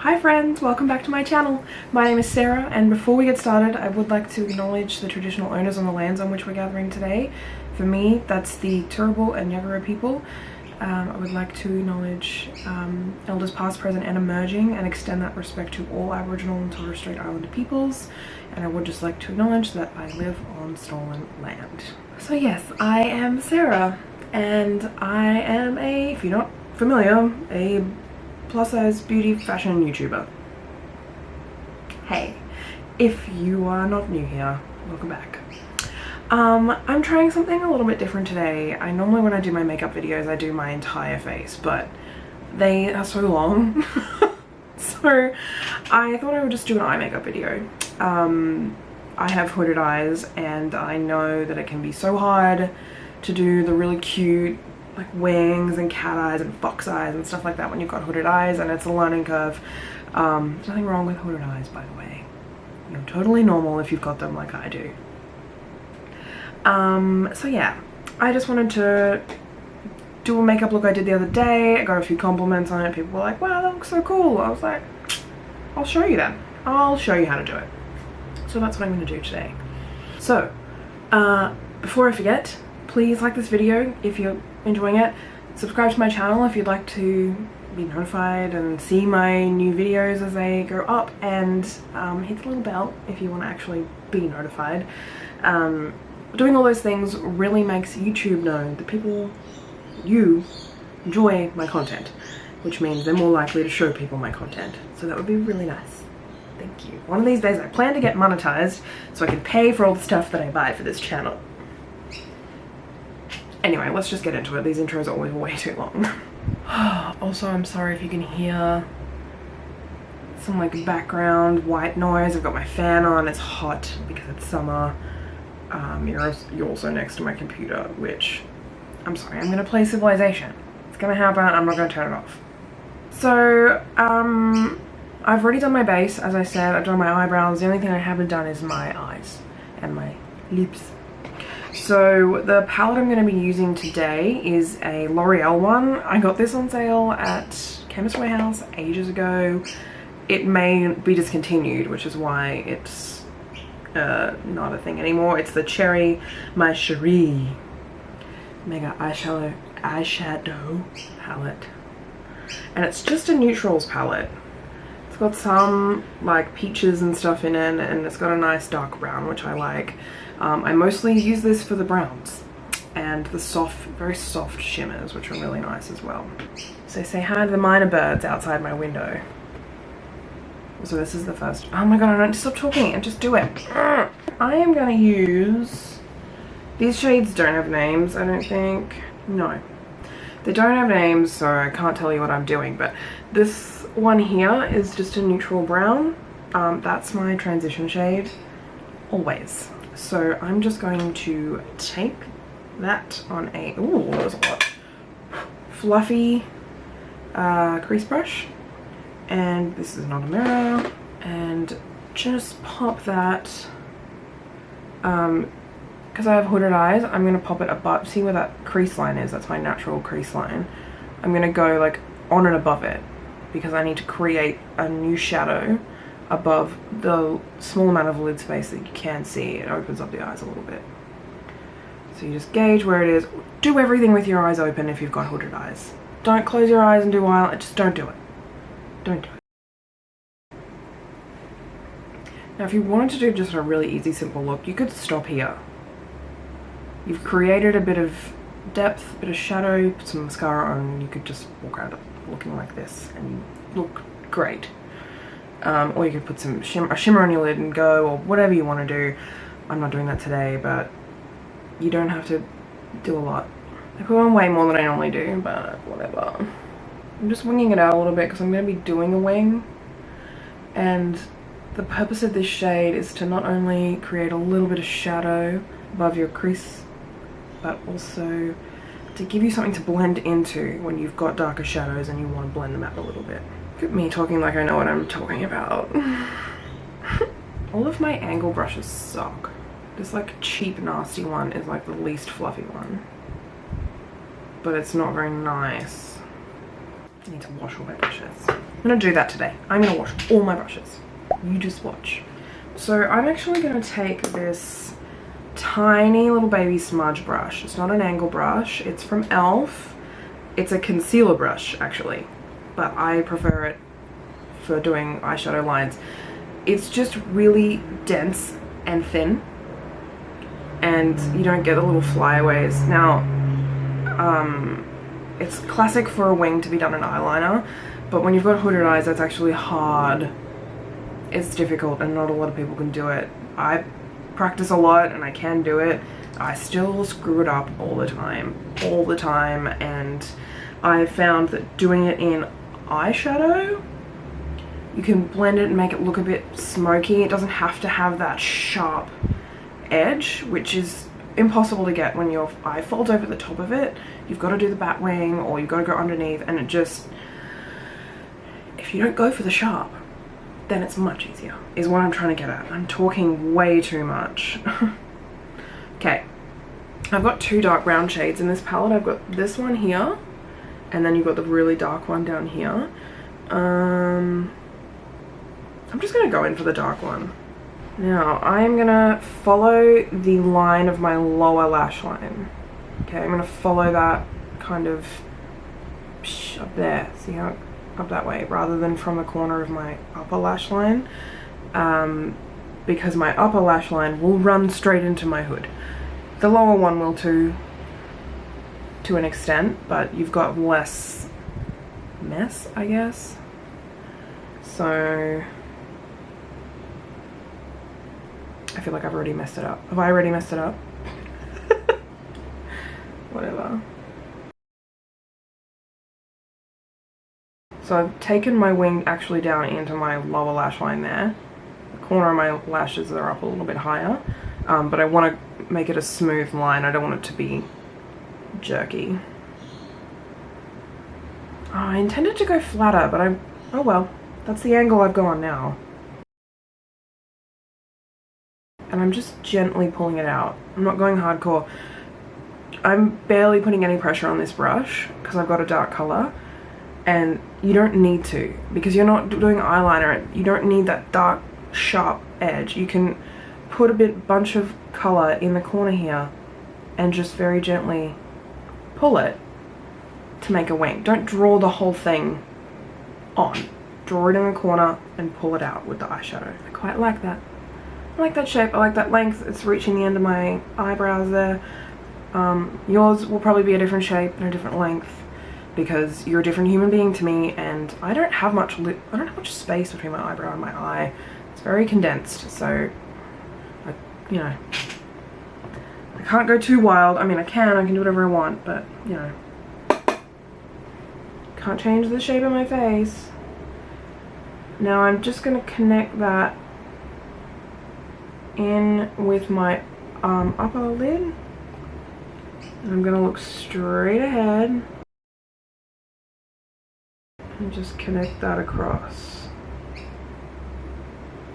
Hi friends, welcome back to my channel. My name is Sarah, and before we get started I would like to acknowledge the traditional owners on the lands on which we're gathering today. For me, that's the Turrbal and Yagara people. I would like to acknowledge elders past, present and emerging, and extend that respect to all Aboriginal and Torres Strait Islander peoples. And I would just like to acknowledge that I live on stolen land. So yes, I am Sarah, and I am if you're not familiar, a plus size beauty fashion YouTuber. Hey, if you are not new here, welcome back. I'm trying something a little bit different today. I normally, when I do my makeup videos, I do my entire face, but they are so long. So I thought I would just do an eye makeup video. I have hooded eyes, and I know that it can be so hard to do the really cute like wings and cat eyes and fox eyes and stuff like that when you've got hooded eyes, and it's a learning curve. There's nothing wrong with hooded eyes, by the way. You're totally normal if you've got them like I do. So yeah, I just wanted to do a makeup look I did the other day. I got a few compliments on it. People were like, wow, that looks so cool. I was like, I'll show you then. I'll show you how to do it. So that's what I'm going to do today. So, before I forget, please like this video if you're enjoying it. Subscribe to my channel if you'd like to be notified and see my new videos as they go up, and hit the little bell if you want to actually be notified. Doing all those things really makes YouTube know that you enjoy my content, which means they're more likely to show people my content. So that would be really nice. Thank you. One of these days I plan to get monetized so I can pay for all the stuff that I buy for this channel. Anyway, let's just get into it. These intros are always way too long. Also, I'm sorry if you can hear some like background white noise. I've got my fan on. It's hot because it's summer. You're also next to my computer, which, I'm sorry, I'm gonna play Civilization. It's gonna happen. I'm not gonna turn it off. So, I've already done my base, as I said. I've done my eyebrows. The only thing I haven't done is my eyes and my lips. So the palette I'm going to be using today is a L'Oreal one. I got this on sale at Chemist Warehouse ages ago. It may be discontinued, which is why it's not a thing anymore. It's the Cherry My Cherie Mega Eyeshadow palette. And it's just a neutrals palette. It's got some like peaches and stuff in it, and it's got a nice dark brown, which I like. I mostly use this for the browns and the soft, very soft shimmers, which are really nice as well. So say hi to the minor birds outside my window. So this is the first. Oh my god, I don't stop talking and just do it. I am going to use, these shades don't have names, I don't think. No, they don't have names, so I can't tell you what I'm doing, but this one here is just a neutral brown. That's my transition shade, always. So I'm just going to take that on a, ooh, that was a lot, fluffy crease brush, and this is not a mirror, and just pop that, because I have hooded eyes, I'm going to pop it above, see where that crease line is, that's my natural crease line. I'm going to go like on and above it, because I need to create a new shadow above the small amount of lid space that you can see. It opens up the eyes a little bit. So you just gauge where it is. Do everything with your eyes open if you've got hooded eyes. Don't close your eyes and do eyeliner. Just don't do it. Don't do it. Now if you wanted to do just a really easy, simple look, you could stop here. You've created a bit of depth, a bit of shadow, put some mascara on, you could just walk around looking like this and you look great. Or you could put some shimmer on your lid and go, or whatever you want to do. I'm not doing that today, but you don't have to do a lot. I put on way more than I normally do, but whatever. I'm just winging it out a little bit because I'm going to be doing a wing. And the purpose of this shade is to not only create a little bit of shadow above your crease, but also to give you something to blend into when you've got darker shadows and you want to blend them out a little bit. Look at me talking like I know what I'm talking about. All of my angle brushes suck. This like cheap nasty one is like the least fluffy one. But it's not very nice. I need to wash all my brushes. gonna do that today. I'm gonna wash all my brushes. You just watch. So I'm actually gonna take this tiny little baby smudge brush. It's not an angle brush. It's from e.l.f. It's a concealer brush, actually, but I prefer it for doing eyeshadow lines. It's just really dense and thin, and you don't get the little flyaways. Now, it's classic for a wing to be done in eyeliner, but when you've got hooded eyes, that's actually hard. It's difficult, and not a lot of people can do it. I practice a lot, and I can do it. I still screw it up all the time, and I found that doing it in eyeshadow, you can blend it and make it look a bit smoky. It doesn't have to have that sharp edge, which is impossible to get when your eye folds over the top of it. You've got to do the bat wing, or you've got to go underneath, and it just, if you don't go for the sharp, then it's much easier, is what I'm trying to get at. I'm talking way too much. Okay, I've got two dark brown shades in this palette. I've got this one here, and then you've got the really dark one down here. I'm just gonna go in for the dark one. Now, I'm gonna follow the line of my lower lash line. Okay, I'm gonna follow that kind of up there. See how, up that way, rather than from the corner of my upper lash line. Because my upper lash line will run straight into my hood. The lower one will too, to an extent, but you've got less mess, I guess. So I feel like I've already messed it up. Have I already messed it up? Whatever. So I've taken my wing actually down into my lower lash line there. The corner of my lashes are up a little bit higher, but I want to make it a smooth line. I don't want it to be jerky. Oh, I intended to go flatter, but oh well. That's the angle I've gone now. And I'm just gently pulling it out. I'm not going hardcore. I'm barely putting any pressure on this brush because I've got a dark color, and you don't need to, because you're not doing eyeliner. You don't need that dark, sharp edge. You can put a bunch of color in the corner here and just very gently pull it to make a wing. Don't draw the whole thing on. Draw it in the corner and pull it out with the eyeshadow. I quite like that. I like that shape, I like that length. It's reaching the end of my eyebrows there. Yours will probably be a different shape and a different length, because you're a different human being to me, and I don't have much space between my eyebrow and my eye. It's very condensed, so you know, I can't go too wild. I mean, I can do whatever I want, but you know, can't change the shape of my face. Now I'm just gonna connect that in with my upper lid, and I'm gonna look straight ahead and just connect that across.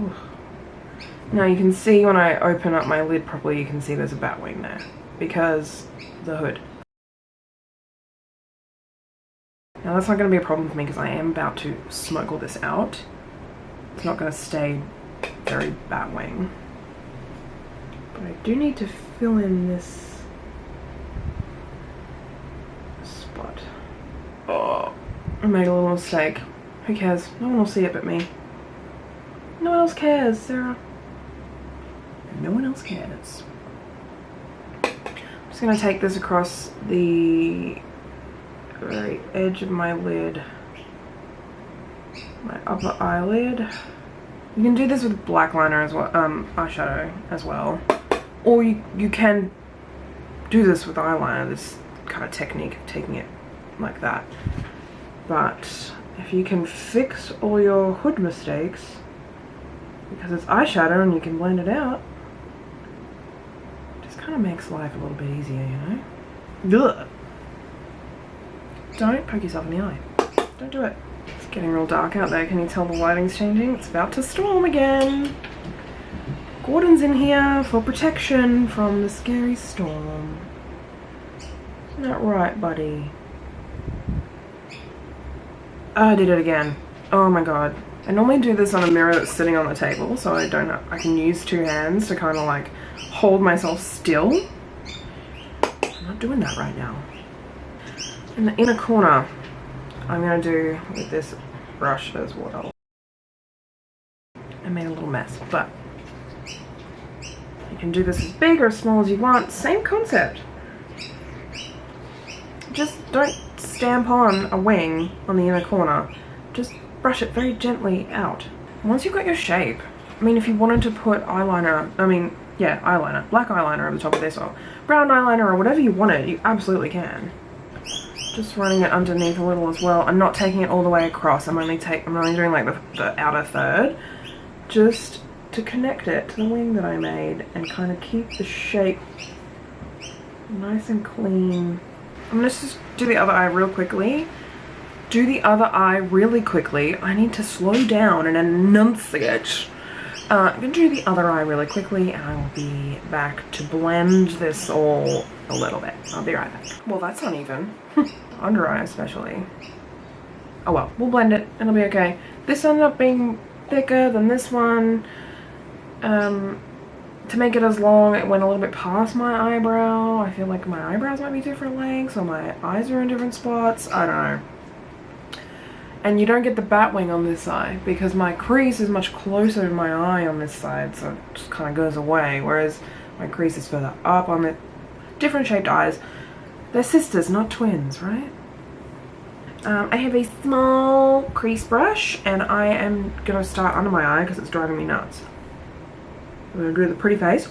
Oof. Now you can see when I open up my lid properly, you can see there's a bat wing there because the hood. Now that's not going to be a problem for me because I am about to smoke all this out. It's not going to stay very bat wing. But I do need to fill in this spot. Oh, I made a little mistake. Who cares? No one will see it but me. No one else cares, Sarah. No one else cares. I'm just going to take this across the very edge of my lid, my upper eyelid. You can do this with black liner as well, eyeshadow as well, or you can do this with eyeliner, this kind of technique of taking it like that. But if you can fix all your hood mistakes, because it's eyeshadow and you can blend it out, it just kind of makes life a little bit easier, you know? Ugh. Don't poke yourself in the eye. Don't do it. It's getting real dark out there. Can you tell the lighting's changing? It's about to storm again. Gordon's in here for protection from the scary storm. Isn't that right, buddy? Oh, I did it again. Oh my god. I normally do this on a mirror that's sitting on the table, so I can use two hands to kind of like hold myself still. I'm not doing that right now. In the inner corner, I'm gonna do with this brush as well. I made a little mess, but you can do this as big or as small as you want. Same concept. Just don't stamp on a wing on the inner corner. Just brush it very gently out. Once you've got your shape, I mean, if you wanted to put eyeliner, eyeliner, black eyeliner over the top of this, or brown eyeliner, or whatever you wanted, you absolutely can. Just running it underneath a little as well. I'm not taking it all the way across. I'm only doing like the outer third, just to connect it to the wing that I made and kind of keep the shape nice and clean. I'm gonna just do the other eye real quickly. I need to slow down and enunciate. I'm gonna do the other eye really quickly, and I will be back to blend this all a little bit. I'll be right back. Well, that's uneven. Under eye especially. Oh well, we'll blend it. It'll be okay. This ended up being thicker than this one. To make it as long, it went a little bit past my eyebrow. I feel like my eyebrows might be different lengths, or my eyes are in different spots. I don't know. And you don't get the bat wing on this eye because my crease is much closer to my eye on this side, so it just kind of goes away, whereas my crease is further up on the different shaped eyes. They're sisters, not twins, right? I have a small crease brush, and I am going to start under my eye because it's driving me nuts. I'm going to do the pretty face.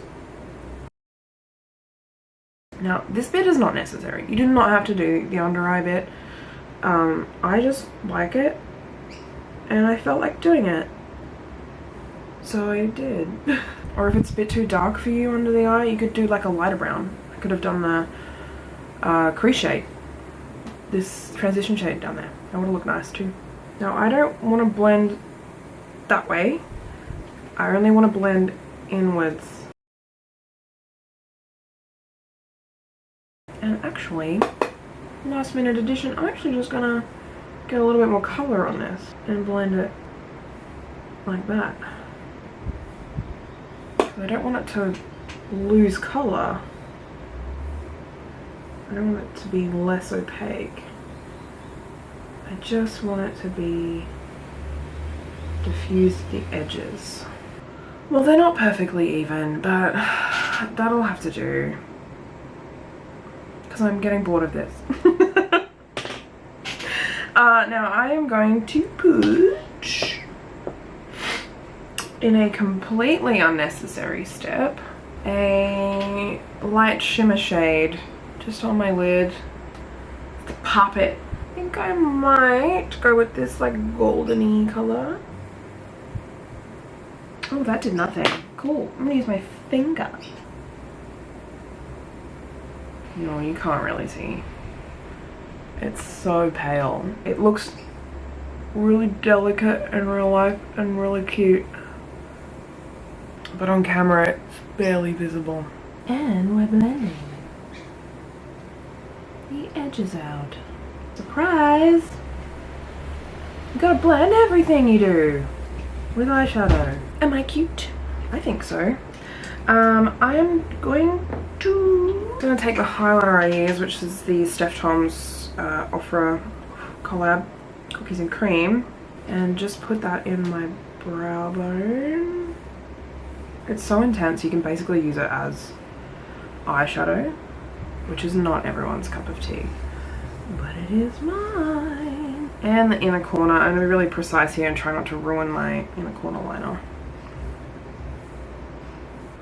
Now, this bit is not necessary. You do not have to do the under eye bit. I just like it, and I felt like doing it, so I did. Or if it's a bit too dark for you under the eye, you could do like a lighter brown. I could have done the crease shade, this transition shade down there. That would have looked nice too. Now I don't want to blend that way. I only want to blend inwards. And actually, last minute addition, I'm actually just gonna get a little bit more color on this and blend it like that. I don't want it to lose color. I don't want it to be less opaque. I just want it to be diffused at the edges. Well, they're not perfectly even, but that'll have to do. Because I'm getting bored of this. Now I am going to put, in a completely unnecessary step, a light shimmer shade just on my lid to pop it. I think I might go with this like goldeny color. Oh, that did nothing. Cool. I'm gonna use my finger. No, you can't really see. It's so pale. It looks really delicate in real life and really cute. But on camera, it's barely visible. And we're blending the edges out. Surprise! You gotta blend everything you do with eyeshadow. Am I cute? I think so. I am going to take the highlighter I use, which is the Steph Tom's Ofra collab, Cookies and Cream, and just put that in my brow bone. It's so intense you can basically use it as eyeshadow, which is not everyone's cup of tea, but it is mine. And the inner corner, I'm going to be really precise here and try not to ruin my inner corner liner.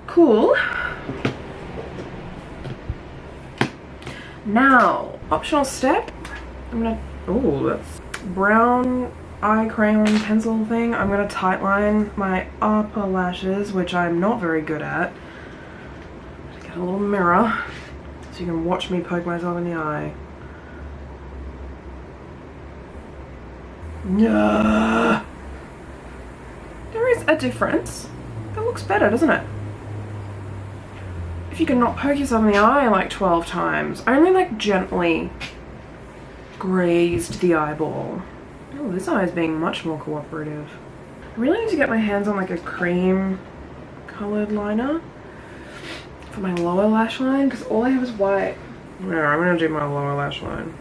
Cool. Now, optional step, I'm gonna, oh, that's brown eye crayon pencil thing. I'm gonna tightline my upper lashes, which I'm not very good at. Get a little mirror so you can watch me poke myself in the eye. No. There is a difference. It looks better, doesn't it? If you can not poke yourself in the eye like 12 times. I only like gently grazed the eyeball. Oh, this eye is being much more cooperative. I really need to get my hands on like a cream colored liner for my lower lash line because all I have is white. Yeah, I'm gonna do my lower lash line.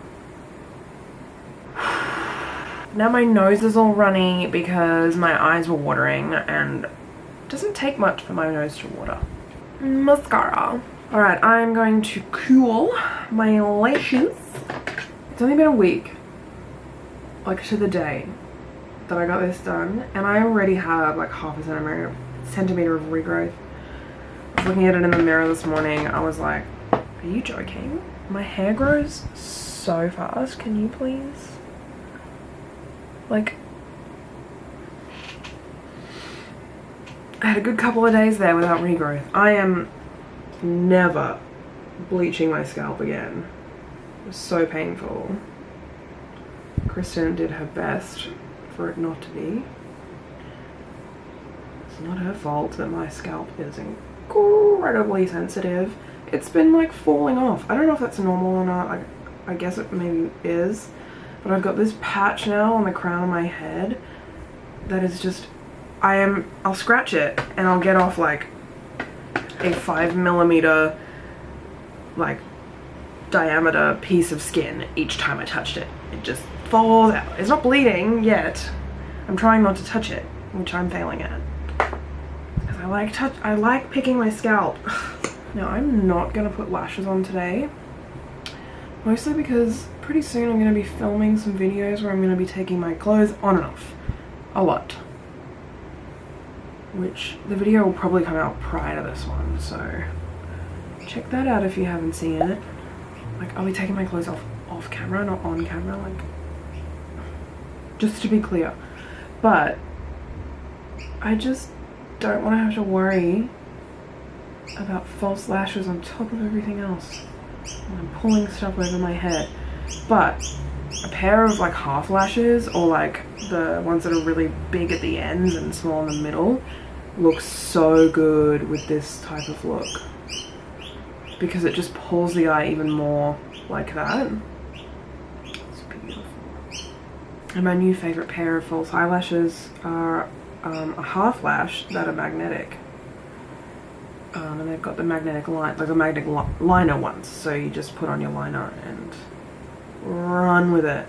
Now my nose is all runny because my eyes were watering, and it doesn't take much for my nose to water. Mascara. Alright, I'm going to cool my lashes. It's only been a week, like to the day, that I got this done, and I already have like half a centimeter of regrowth. I was looking at it in the mirror this morning. I was like, are you joking? My hair grows so fast. Can you please? Like, I had a good couple of days there without regrowth. I am never bleaching my scalp again. It was so painful. Kristen did her best for it not to be. It's not her fault that my scalp is incredibly sensitive. It's been like falling off. I don't know if that's normal or not. I guess it maybe is. But I've got this patch now on the crown of my head that is just, I'll scratch it and I'll get off like a 5mm like diameter piece of skin each time I touched it. It just falls out. It's not bleeding yet. I'm trying not to touch it, which I'm failing at. Because I like picking my scalp. Now I'm not gonna put lashes on today. Mostly because pretty soon I'm gonna be filming some videos where I'm gonna be taking my clothes on and off. A lot. Which the video will probably come out prior to this one, so check that out if you haven't seen it. Like, I'll be taking my clothes off camera, not on camera, like, just to be clear. But I just don't want to have to worry about false lashes on top of everything else. I'm pulling stuff over my head. But a pair of like half lashes, or like the ones that are really big at the ends and small in the middle, looks so good with this type of look, because it just pulls the eye even more like that. It's beautiful. And my new favorite pair of false eyelashes are a half lash that are magnetic. And they've got the magnetic line, like the magnetic liner ones, so you just put on your liner and run with it,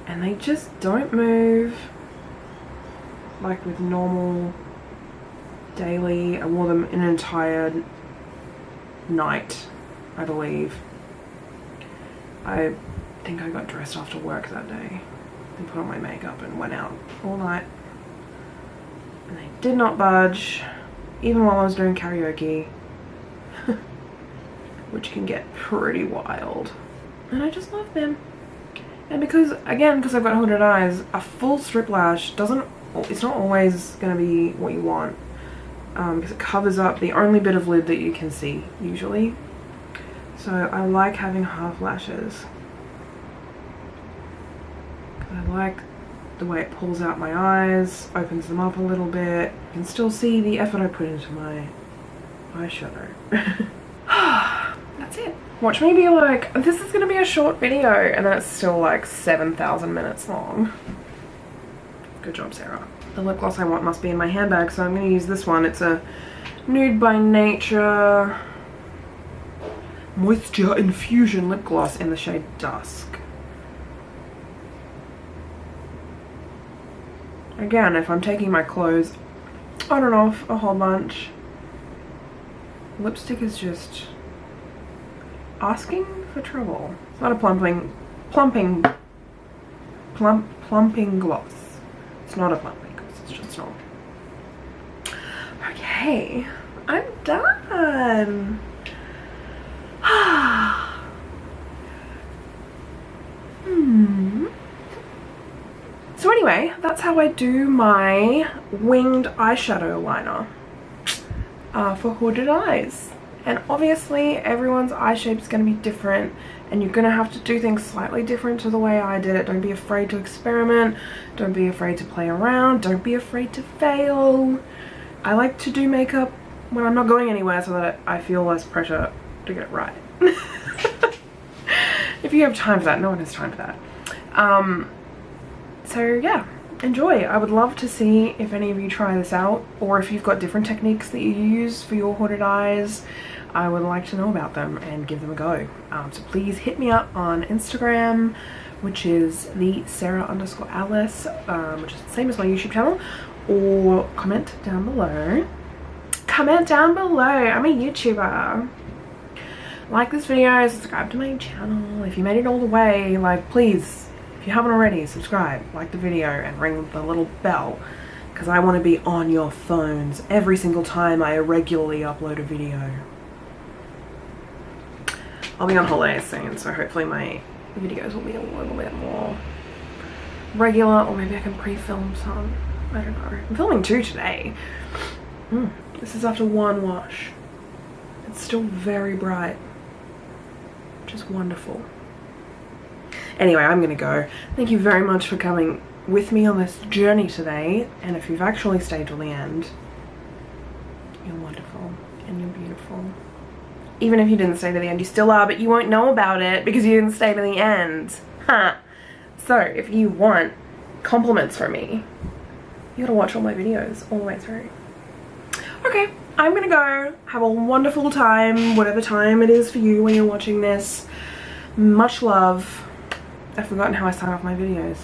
and they just don't move like with normal daily. I wore them an entire night, I believe. I think I got dressed after work that day and put on my makeup and went out all night, and they did not budge even while I was doing karaoke. Which can get pretty wild. And I just love them. And because I've got hooded eyes, a full strip lash it's not always going to be what you want. Because it covers up the only bit of lid that you can see, usually. So I like having half lashes. I like the way it pulls out my eyes, opens them up a little bit. You can still see the effort I put into my eyeshadow. That's it. Watch me be like, this is gonna be a short video, and then it's still like 7,000 minutes long. Good job, Sarah. The lip gloss I want must be in my handbag, so I'm gonna use this one. It's a Nude by Nature Moisture Infusion lip gloss in the shade Dusk. Again, if I'm taking my clothes on and off a whole bunch, lipstick is just asking for trouble. It's not a plumping gloss. It's not a plumping gloss, it's just not. Okay, I'm done. So anyway, that's how I do my winged eyeshadow liner for hooded eyes. And obviously everyone's eye shape is going to be different, and you're going to have to do things slightly different to the way I did it. Don't be afraid to experiment. Don't be afraid to play around. Don't be afraid to fail. I like to do makeup when I'm not going anywhere so that I feel less pressure to get it right. If you have time for that. No one has time for that. So yeah, enjoy. I would love to see if any of you try this out, or if you've got different techniques that you use for your hooded eyes. I would like to know about them and give them a go. So please hit me up on Instagram, which is the Sarah_Alice, which is the same as my YouTube channel, or comment down below. Comment down below. I'm a YouTuber. Like this video, subscribe to my channel. If you made it all the way, like, please, if you haven't already, subscribe, like the video, and ring the little bell, because I want to be on your phones every single time I regularly upload a video. I'll be on holiday soon, so hopefully my videos will be a little bit more regular, or maybe I can pre-film some. I don't know. I'm filming 2 today. This is after 1 wash. It's still very bright, which is wonderful. Anyway, I'm gonna go. Thank you very much for coming with me on this journey today, and if you've actually stayed till the end, you're wonderful and you're beautiful. Even if you didn't stay to the end, you still are, but you won't know about it because you didn't stay to the end. Huh. So if you want compliments from me, you gotta watch all my videos all the way through. Okay, I'm gonna go. Have a wonderful time, whatever time it is for you when you're watching this. Much love. I've forgotten how I sign off my videos.